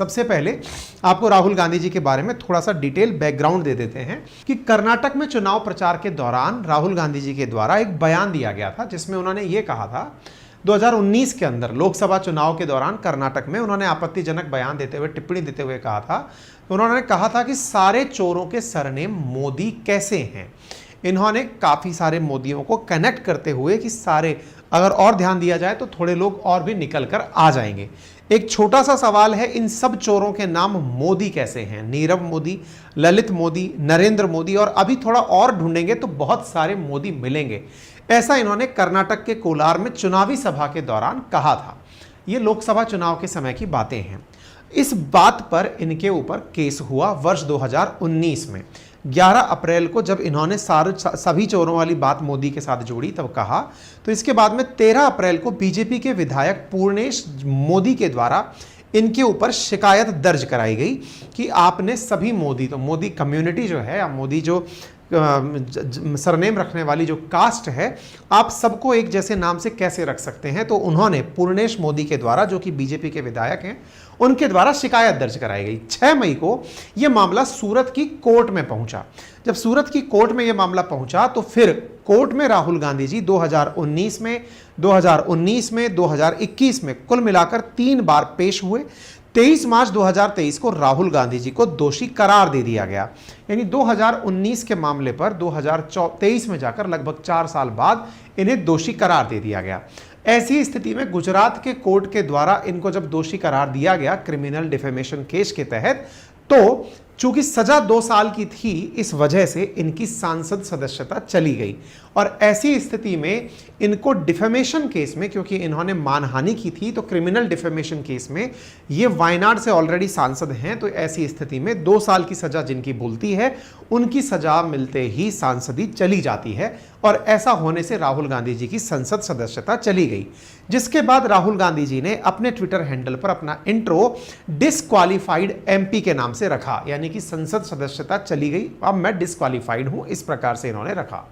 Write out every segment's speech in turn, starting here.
सबसे पहले आपको राहुल गांधी जी के बारे में थोड़ा सा डिटेल बैकग्राउंड दे देते हैं कि कर्नाटक में चुनाव प्रचार के दौरान राहुल गांधी जी के द्वारा एक बयान दिया गया था जिसमें उन्होंने ये कहा था 2019 के अंदर लोकसभा चुनाव के दौरान कर्नाटक में उन्होंने आपत्तिजनक बयान देते हुए टिप्पणी देते हुए कहा था, तो उन्होंने कहा था कि सारे चोरों के सरनेम मोदी कैसे हैं। इन्होंने काफी सारे मोदियों को कनेक्ट करते हुए कि सारे, अगर और ध्यान दिया जाए तो थोड़े लोग और भी निकल कर आ जाएंगे। एक छोटा सा सवाल है, इन सब चोरों के नाम मोदी कैसे हैं? नीरव मोदी, ललित मोदी, नरेंद्र मोदी, और अभी थोड़ा और ढूंढेंगे तो बहुत सारे मोदी मिलेंगे। ऐसा इन्होंने कर्नाटक के कोलार में चुनावी सभा के दौरान कहा था। ये लोकसभा चुनाव के समय की बातें हैं। इस बात पर इनके ऊपर केस हुआ वर्ष 2019 में। 11 अप्रैल को जब इन्होंने सभी चोरों वाली बात मोदी के साथ जोड़ी तब कहा, तो इसके बाद में 13 अप्रैल को बीजेपी के विधायक पूर्णेश मोदी के द्वारा इनके ऊपर शिकायत दर्ज कराई गई कि आपने सभी मोदी, तो मोदी कम्युनिटी जो है या मोदी जो सरनेम रखने वाली जो कास्ट है, आप सबको एक जैसे नाम से कैसे रख सकते हैं। तो उन्होंने पूर्णेश मोदी के द्वारा, जो कि बीजेपी के विधायक हैं, उनके द्वारा शिकायत दर्ज कराई गई। 6 मई को यह मामला सूरत की कोर्ट में पहुंचा। जब सूरत की कोर्ट में यह मामला पहुंचा तो फिर कोर्ट में राहुल गांधी जी 2019 में, 2021 में कुल मिलाकर 3 बार पेश हुए। 23 मार्च 2023 को राहुल गांधी जी को दोषी करार दे दिया गया। यानी 2019 के मामले पर 2023 में जाकर लगभग 4 साल बाद इन्हें दोषी करार दे दिया गया। ऐसी स्थिति में गुजरात के कोर्ट के द्वारा इनको जब दोषी करार दिया गया क्रिमिनल डिफेमेशन केस के तहत, तो चूंकि सजा 2 साल की थी, इस वजह से इनकी सांसद सदस्यता चली गई। और ऐसी स्थिति में इनको डिफेमेशन केस में, क्योंकि इन्होंने मानहानि की थी, तो क्रिमिनल डिफेमेशन केस में ये वायनाड से ऑलरेडी सांसद हैं, तो ऐसी स्थिति में 2 साल की सजा जिनकी भूलती है, उनकी सजा मिलते ही सांसदी चली जाती है। और ऐसा होने से राहुल गांधी जी की संसद सदस्यता चली गई, जिसके बाद राहुल गांधी जी ने अपने ट्विटर हैंडल पर अपना इंट्रो डिसक्वालीफाइड एमपी के नाम से रखा, यानी कि संसद सदस्यता चली गई, अब मैं डिसक्वालीफाइड हूं, इस प्रकार से इन्होंने रखा।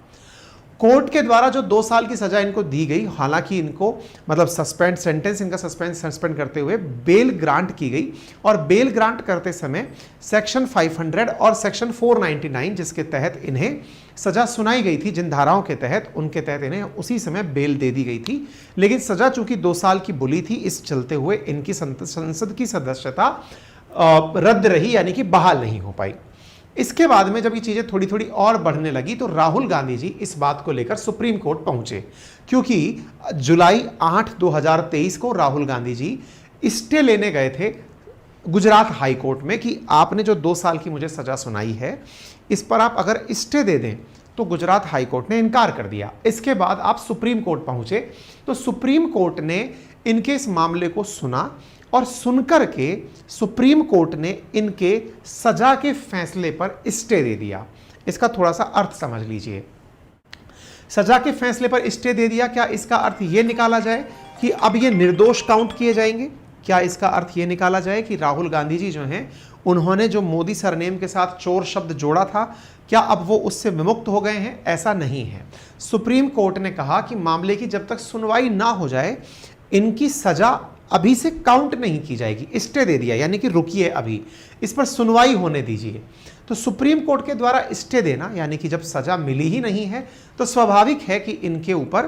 कोर्ट के द्वारा जो 2 साल की सजा इनको दी गई, हालांकि इनको मतलब सेंटेंस इनका सस्पेंड करते हुए बेल ग्रांट की गई, और बेल ग्रांट करते समय सेक्शन 500 और सेक्शन 499 जिसके तहत इन्हें सजा सुनाई गई थी, जिन धाराओं के तहत, उनके तहत इन्हें उसी समय बेल दे दी गई थी। लेकिन सजा चूंकि 2 साल की बुली थी, इस चलते हुए इनकी संसद की सदस्यता रद्द रही, यानी कि बहाल नहीं हो पाई। इसके बाद में जब ये चीजें थोड़ी थोड़ी और बढ़ने लगी तो राहुल गांधी जी इस बात को लेकर सुप्रीम कोर्ट पहुंचे, क्योंकि जुलाई 8, 2023 को राहुल गांधी जी स्टे लेने गए थे गुजरात हाई कोर्ट में कि आपने जो 2 साल की मुझे सजा सुनाई है, इस पर आप अगर स्टे दे दें, तो गुजरात हाई कोर्ट ने इनकार कर दिया। इसके बाद आप सुप्रीम कोर्ट पहुंचे, तो सुप्रीम कोर्ट ने इनके इस मामले को सुना, और सुनकर के सुप्रीम कोर्ट ने इनके सजा के फैसले पर स्टे दे दिया। इसका थोड़ा सा अर्थ समझ लीजिए। सजा के फैसले पर स्टे दे दिया, क्या इसका अर्थ यह निकाला जाए कि अब ये निर्दोष काउंट किए जाएंगे? क्या इसका अर्थ यह निकाला जाए कि राहुल गांधी जी जो हैं, उन्होंने जो मोदी सरनेम के साथ चोर शब्द जोड़ा था, क्या अब वो उससे विमुक्त हो गए हैं? ऐसा नहीं है। सुप्रीम कोर्ट ने कहा कि मामले की जब तक सुनवाई ना हो जाए, इनकी सजा अभी से काउंट नहीं की जाएगी। स्टे दे दिया, यानी कि रुकिए, अभी इस पर सुनवाई होने दीजिए। तो सुप्रीम कोर्ट के द्वारा स्टे देना, यानी कि जब सजा मिली ही नहीं है, तो स्वाभाविक है कि इनके ऊपर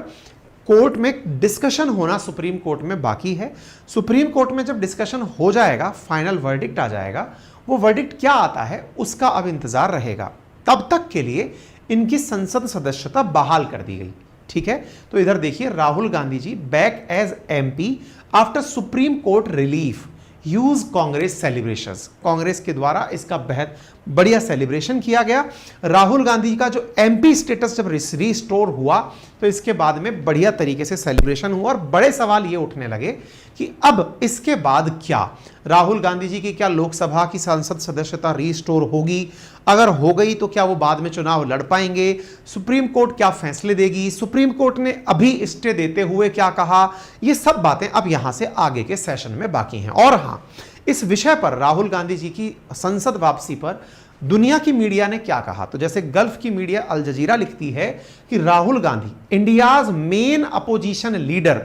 कोर्ट में डिस्कशन होना सुप्रीम कोर्ट में बाकी है। सुप्रीम कोर्ट में जब डिस्कशन हो जाएगा, फाइनल वर्डिक्ट आ जाएगा, वो वर्डिक्ट क्या आता है उसका अब इंतजार रहेगा। तब तक के लिए इनकी संसद सदस्यता बहाल कर दी गई। ठीक है, तो इधर देखिए, Rahul Gandhi ji back as MP after supreme court relief use Congress celebrations. Congress के द्वारा इसका बेहद बढ़िया सेलिब्रेशन किया गया। राहुल गांधी का जो एमपी स्टेटस जब रिस्टोर हुआ, तो इसके बाद में बढ़िया तरीके से सेलिब्रेशन हुआ, और बड़े सवाल ये उठने लगे कि अब इसके बाद क्या, राहुल गांधी जी की क्या लोकसभा की सांसद सदस्यता रिस्टोर होगी? अगर हो गई तो क्या वो बाद में चुनाव लड़ पाएंगे? सुप्रीम कोर्ट क्या फैसले देगी? सुप्रीम कोर्ट ने अभी स्टे देते हुए क्या कहा? ये सब बातें अब यहां से आगे के सेशन में बाकी हैं। और हां, इस विषय पर राहुल गांधी जी की संसद वापसी पर दुनिया की मीडिया ने क्या कहा? तो जैसे गल्फ की मीडिया अल जजीरा लिखती है कि Rahul Gandhi, India's main opposition leader,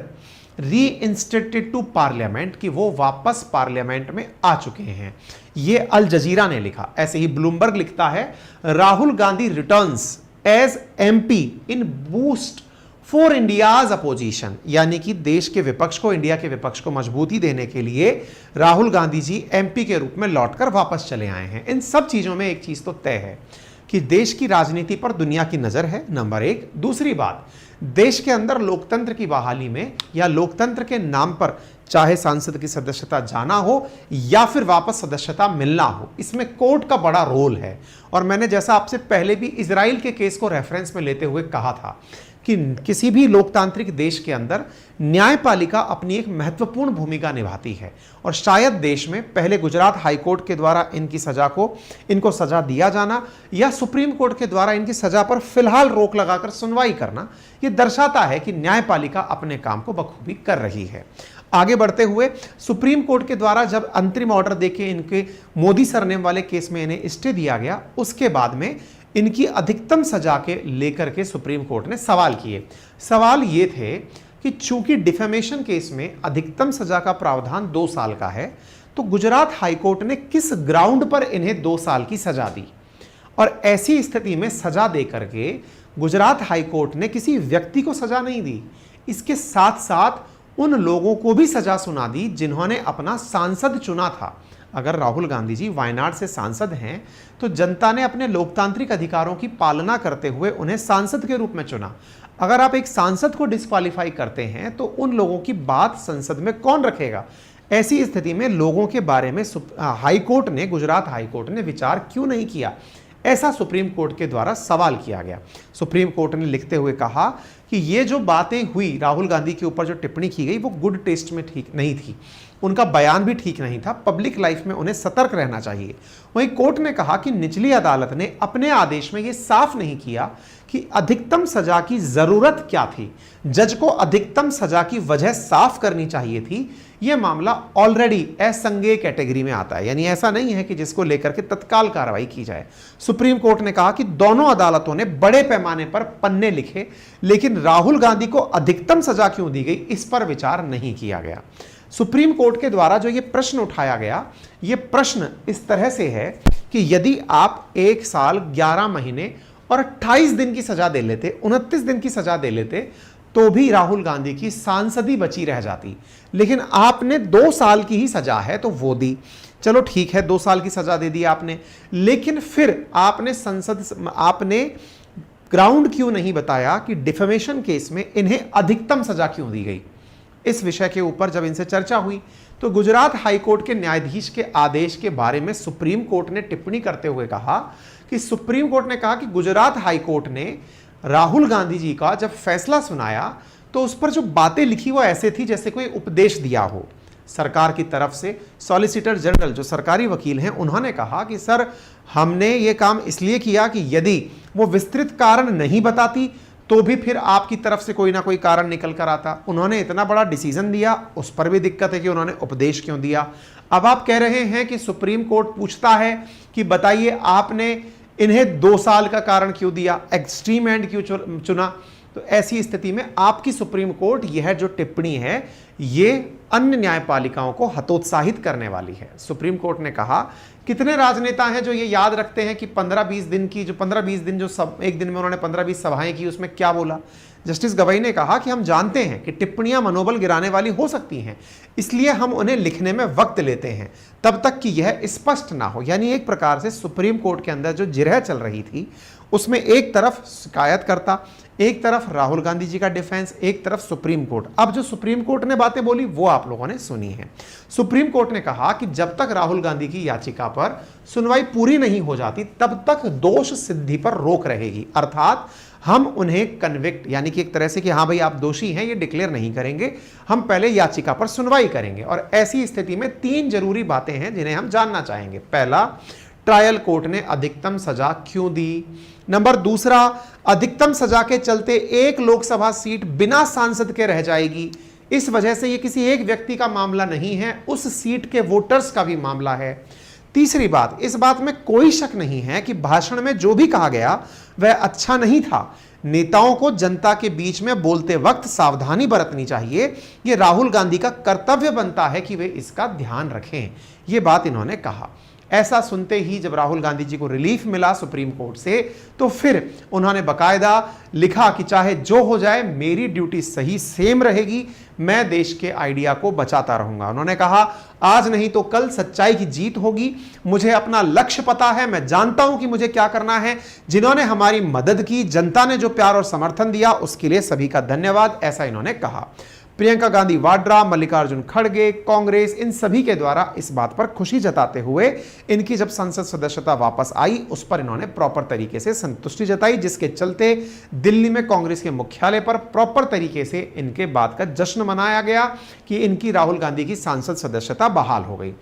री इंस्टेटेड टू पार्लियामेंट, कि वो वापस पार्लियामेंट में आ चुके हैं। ये अल जजीरा ने लिखा। ऐसे ही ब्लूमबर्ग लिखता है, Rahul Gandhi returns as MP in boost for India's opposition, यानी कि देश के विपक्ष को, इंडिया के विपक्ष को मजबूती देने के लिए राहुल गांधी जी एमपी के रूप में लौटकर वापस चले आए हैं। इन सब चीजों में एक चीज तो तय है कि देश की राजनीति पर दुनिया की नजर है, नंबर एक। दूसरी बात, देश के अंदर लोकतंत्र की बहाली में या लोकतंत्र के नाम पर चाहे सांसद की सदस्यता जाना हो या फिर वापस सदस्यता मिलना हो, इसमें कोर्ट का बड़ा रोल है। और मैंने जैसा आपसे पहले भी इजराइल के केस को रेफरेंस में लेते हुए कहा था कि किसी भी लोकतांत्रिक देश के अंदर न्यायपालिका अपनी एक महत्वपूर्ण भूमिका निभाती है। और शायद देश में पहले गुजरात हाईकोर्ट के द्वारा इनको सजा दिया जाना या सुप्रीम कोर्ट के द्वारा इनकी सजा पर फिलहाल रोक लगाकर सुनवाई करना, यह दर्शाता है कि न्यायपालिका अपने काम को बखूबी कर रही है। आगे बढ़ते हुए सुप्रीम कोर्ट के द्वारा जब अंतरिम ऑर्डर देके इनके मोदी सरनेम वाले केस में इन्हें स्टे दिया गया, उसके बाद में इनकी अधिकतम सजा के लेकर के सुप्रीम कोर्ट ने सवाल किए। सवाल ये थे कि चूंकि डिफेमेशन केस में अधिकतम सजा का प्रावधान 2 साल का है, तो गुजरात हाईकोर्ट ने किस ग्राउंड पर इन्हें 2 साल की सजा दी। और ऐसी स्थिति में सजा देकर के गुजरात हाईकोर्ट ने किसी व्यक्ति को सजा नहीं दी, इसके साथ साथ उन लोगों को भी सजा सुना दी जिन्होंने अपना सांसद चुना था। अगर राहुल गांधी जी वायनाड से सांसद हैं तो जनता ने अपने लोकतांत्रिक अधिकारों की पालना करते हुए उन्हें सांसद के रूप में चुना। अगर आप एक सांसद को डिस्क्वालीफाई करते हैं तो उन लोगों की बात संसद में कौन रखेगा? ऐसी स्थिति में लोगों के बारे में हाईकोर्ट ने, गुजरात हाईकोर्ट ने विचार क्यों नहीं किया? ऐसा सुप्रीम कोर्ट के द्वारा सवाल किया गया। सुप्रीम कोर्ट ने लिखते हुए कहा कि ये जो बातें हुई, राहुल गांधी के ऊपर जो टिप्पणी की गई, वो गुड टेस्ट में ठीक नहीं थी, उनका बयान भी ठीक नहीं था, पब्लिक लाइफ में उन्हें सतर्क रहना चाहिए। वहीं कोर्ट ने कहा कि निचली अदालत ने अपने आदेश में यह साफ नहीं किया कि अधिकतम सजा की जरूरत क्या थी। जज को अधिकतम सजा की वजह साफ करनी चाहिए थी। यह मामला ऑलरेडी असंज्ञेय कैटेगरी में आता है, यानी ऐसा नहीं है कि जिसको लेकर के तत्काल कार्रवाई की जाए। सुप्रीम कोर्ट ने कहा कि दोनों अदालतों ने बड़े पैमाने पर पन्ने लिखे, लेकिन राहुल गांधी को अधिकतम सजा क्यों दी गई, इस पर विचार नहीं किया गया। सुप्रीम कोर्ट के द्वारा जो ये प्रश्न उठाया गया, ये प्रश्न इस तरह से है कि यदि आप 1 साल 11 महीने और 28 दिन की सजा दे लेते, 29 दिन की सजा दे लेते, तो भी राहुल गांधी की सांसदी बची रह जाती। लेकिन आपने 2 साल की ही सजा है तो वो दी। चलो ठीक है, 2 साल की सजा दे दी आपने, लेकिन फिर आपने ग्राउंड क्यों नहीं बताया कि डिफेमेशन केस में इन्हें अधिकतम सजा क्यों दी गई? इस विषय के ऊपर जब इनसे चर्चा हुई तो गुजरात हाईकोर्ट के न्यायाधीश के आदेश के बारे में सुप्रीम कोर्ट ने टिप्पणी करते हुए कहा कि सुप्रीम कोर्ट ने कहा कि गुजरात हाईकोर्ट ने राहुल गांधी जी का जब फैसला सुनाया तो उस पर जो बातें लिखी वो ऐसे थी जैसे कोई उपदेश दिया हो। सरकार की तरफ से सॉलिसिटर जनरल, जो सरकारी वकील हैं, उन्होंने कहा कि सर, हमने ये काम इसलिए किया कि यदि वो विस्तृत कारण नहीं बताती तो भी फिर आपकी तरफ से कोई ना कोई कारण निकल कर आता। उन्होंने इतना बड़ा डिसीजन दिया, उस पर भी दिक्कत है कि उन्होंने उपदेश क्यों दिया। अब आप कह रहे हैं कि सुप्रीम कोर्ट पूछता है कि बताइए आपने इन्हें 2 साल का कारण क्यों दिया, एक्सट्रीम एंड क्यों चुना? तो ऐसी स्थिति में आपकी सुप्रीम कोर्ट यह जो टिप्पणी है ये अन्य न्यायपालिकाओं को हतोत्साहित करने वाली है। सुप्रीम कोर्ट ने कहा, कितने राजनेता हैं जो ये याद रखते हैं कि 15-20 दिन की एक दिन में उन्होंने 15-20 सभाएं की, उसमें क्या बोला? जस्टिस गवाई ने कहा कि हम जानते हैं कि टिप्पणियां मनोबल गिराने वाली हो सकती हैं, इसलिए हम उन्हें लिखने में वक्त लेते हैं तब तक कि यह स्पष्ट ना हो। यानी एक प्रकार से सुप्रीम कोर्ट के अंदर जो जिरह चल रही थी उसमें एक तरफ शिकायतकर्ता, एक तरफ राहुल गांधी जी का डिफेंस, एक तरफ सुप्रीम कोर्ट। अब जो सुप्रीम कोर्ट ने बातें बोली वो आप लोगों ने सुनी है। सुप्रीम कोर्ट ने कहा कि जब तक राहुल गांधी की याचिका पर सुनवाई पूरी नहीं हो जाती तब तक दोष सिद्धि पर रोक रहेगी, अर्थात हम उन्हें कन्विक्ट, यानी कि एक तरह से कि हाँ भाई आप दोषी हैं, ये डिक्लेयर नहीं करेंगे, हम पहले याचिका पर सुनवाई करेंगे। और ऐसी स्थिति में 3 जरूरी बातें हैं जिन्हें हम जानना चाहेंगे। पहला, ट्रायल कोर्ट ने अधिकतम सजा क्यों दी? नंबर 2, अधिकतम सजा के चलते 1 लोकसभा सीट बिना सांसद के रह जाएगी, इस वजह से यह किसी एक व्यक्ति का मामला नहीं है, उस सीट के वोटर्स का भी मामला है। तीसरी बात, इस बात में कोई शक नहीं है कि भाषण में जो भी कहा गया वह अच्छा नहीं था, नेताओं को जनता के बीच में बोलते वक्त सावधानी बरतनी चाहिए। ये राहुल गांधी का कर्तव्य बनता है कि वे इसका ध्यान रखें। ये बात इन्होंने कहा। ऐसा सुनते ही जब राहुल गांधी जी को रिलीफ मिला सुप्रीम कोर्ट से, तो फिर उन्होंने बकायदा लिखा कि चाहे जो हो जाए मेरी ड्यूटी सही सेम रहेगी, मैं देश के आइडिया को बचाता रहूंगा। उन्होंने कहा आज नहीं तो कल सच्चाई की जीत होगी। मुझे अपना लक्ष्य पता है, मैं जानता हूं कि मुझे क्या करना है। जिन्होंने हमारी मदद की, जनता ने जो प्यार और समर्थन दिया, उसके लिए सभी का धन्यवाद, ऐसा इन्होंने कहा। प्रियंका गांधी वाड्रा, मल्लिकार्जुन खड़गे, कांग्रेस, इन सभी के द्वारा इस बात पर खुशी जताते हुए इनकी जब संसद सदस्यता वापस आई उस पर इन्होंने प्रॉपर तरीके से संतुष्टि जताई, जिसके चलते दिल्ली में कांग्रेस के मुख्यालय पर प्रॉपर तरीके से इनके बात का जश्न मनाया गया कि इनकी राहुल गांधी की सांसद सदस्यता बहाल हो गई।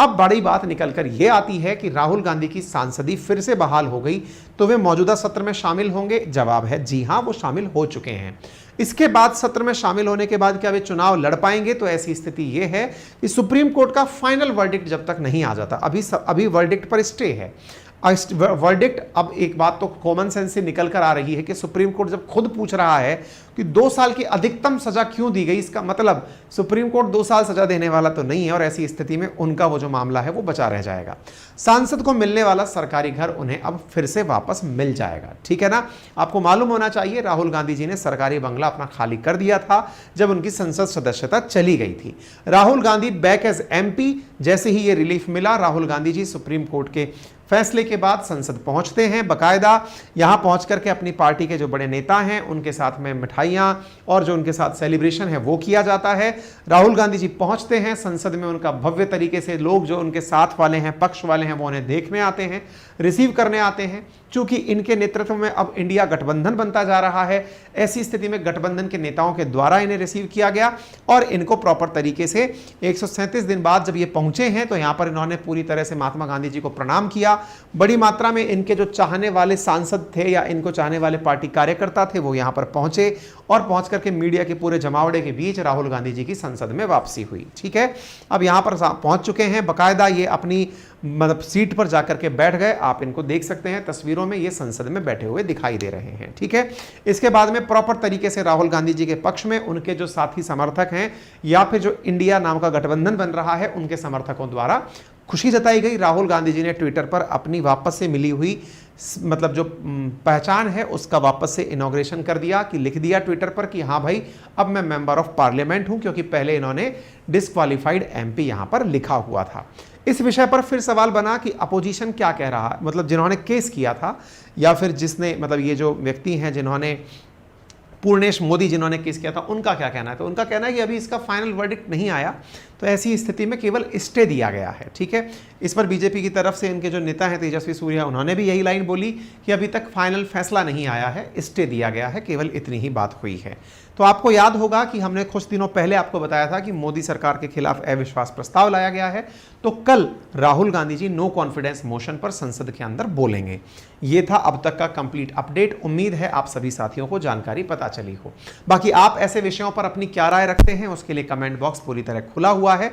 अब बड़ी बात निकलकर यह आती है कि राहुल गांधी की सांसदी फिर से बहाल हो गई तो वे मौजूदा सत्र में शामिल होंगे? जवाब है जी हां, वो शामिल हो चुके हैं। इसके बाद सत्र में शामिल होने के बाद क्या वे चुनाव लड़ पाएंगे? तो ऐसी स्थिति यह है कि सुप्रीम कोर्ट का फाइनल वर्डिक्ट जब तक नहीं आ जाता, अभी वर्डिक्ट पर स्टे है। वर्डिक्ट, अब एक बात तो कॉमन सेंस से निकल कर आ रही है कि सुप्रीम कोर्ट जब खुद पूछ रहा है कि 2 साल की अधिकतम सजा क्यों दी गई, इसका मतलब सुप्रीम कोर्ट 2 साल सजा देने वाला तो नहीं है, और ऐसी स्थिति में उनका वो जो मामला है वो बचा रह जाएगा। सांसद को मिलने वाला सरकारी घर उन्हें अब फिर से वापस मिल जाएगा, ठीक है ना। आपको मालूम होना चाहिए राहुल गांधी जी ने सरकारी बंगला अपना खाली कर दिया था जब उनकी संसद सदस्यता चली गई थी। Rahul Gandhi back as MP, जैसे ही ये रिलीफ मिला राहुल गांधी जी सुप्रीम कोर्ट के फैसले के बाद संसद पहुंचते हैं। बकायदा यहां पहुंच करके अपनी पार्टी के जो बड़े नेता हैं उनके साथ में मिठाइयां और जो उनके साथ सेलिब्रेशन है वो किया जाता है। राहुल गांधी जी पहुंचते हैं संसद में, उनका भव्य तरीके से लोग जो उनके साथ वाले हैं, पक्ष वाले हैं, वो उन्हें देखने आते हैं, रिसीव करने आते हैं। चूंकि इनके नेतृत्व में अब इंडिया गठबंधन बनता जा रहा है, ऐसी स्थिति में गठबंधन के नेताओं के द्वारा इन्हें रिसीव किया गया और इनको प्रॉपर तरीके से 137 दिन बाद जब ये पहुंचे हैं तो यहां पर इन्होंने पूरी तरह से महात्मा गांधी जी को प्रणाम किया। बड़ी मात्रा में इनके जो चाहने वाले सांसद थे या इनको चाहने वाले पार्टी कार्यकर्ता थे वो यहां पर पहुंचे और पहुंच करके मीडिया के पूरे जमावड़े के बीच राहुल गांधी जी की संसद में वापसी हुई, ठीक है। अब यहां पर पहुंच चुके हैं, बकायदा ये अपनी मतलब सीट पर जाकर के बैठ गए। आप इनको देख सकते हैं तस्वीरों में, ये संसद में बैठे हुए दिखाई दे रहे हैं, ठीक है। इसके बाद में प्रॉपर तरीके से राहुल गांधी जी के पक्ष में उनके जो साथी समर्थक हैं या फिर जो इंडिया नाम का गठबंधन बन रहा है उनके समर्थकों द्वारा खुशी जताई गई। राहुल गांधी जी ने ट्विटर पर अपनी वापस से मिली हुई मतलब जो पहचान है उसका वापस से इनॉग्रेशन कर दिया, कि लिख दिया ट्विटर पर कि हाँ भाई अब मैं मेंबर ऑफ पार्लियामेंट हूं, क्योंकि पहले इन्होंने डिस्क्वालिफाइड एमपी यहां पर लिखा हुआ था। इस विषय पर फिर सवाल बना कि अपोजिशन क्या कह रहा है, मतलब जिन्होंने केस किया था या फिर जिसने मतलब ये जो व्यक्ति हैं जिन्होंने पूर्णेश मोदी जिन्होंने केस किया था उनका क्या कहना है। तो उनका कहना है कि अभी इसका फाइनल वर्डिक्ट नहीं आया, तो ऐसी स्थिति में केवल स्टे दिया गया है, ठीक है। इस पर बीजेपी की तरफ से इनके जो नेता हैं तेजस्वी सूर्या, उन्होंने भी यही लाइन बोली कि अभी तक फाइनल फैसला नहीं आया है, स्टे दिया गया है, केवल इतनी ही बात हुई है। तो आपको याद होगा कि हमने कुछ दिनों पहले आपको बताया था कि मोदी सरकार के खिलाफ अविश्वास प्रस्ताव लाया गया है, तो कल राहुल गांधी जी नो कॉन्फिडेंस मोशन पर संसद के अंदर बोलेंगे। ये था अब तक का कंप्लीट अपडेट। उम्मीद है आप सभी साथियों को जानकारी पता चली हो। बाकी आप ऐसे विषयों पर अपनी क्या राय रखते हैं उसके लिए कमेंट बॉक्स पूरी तरह खुला हुआ है।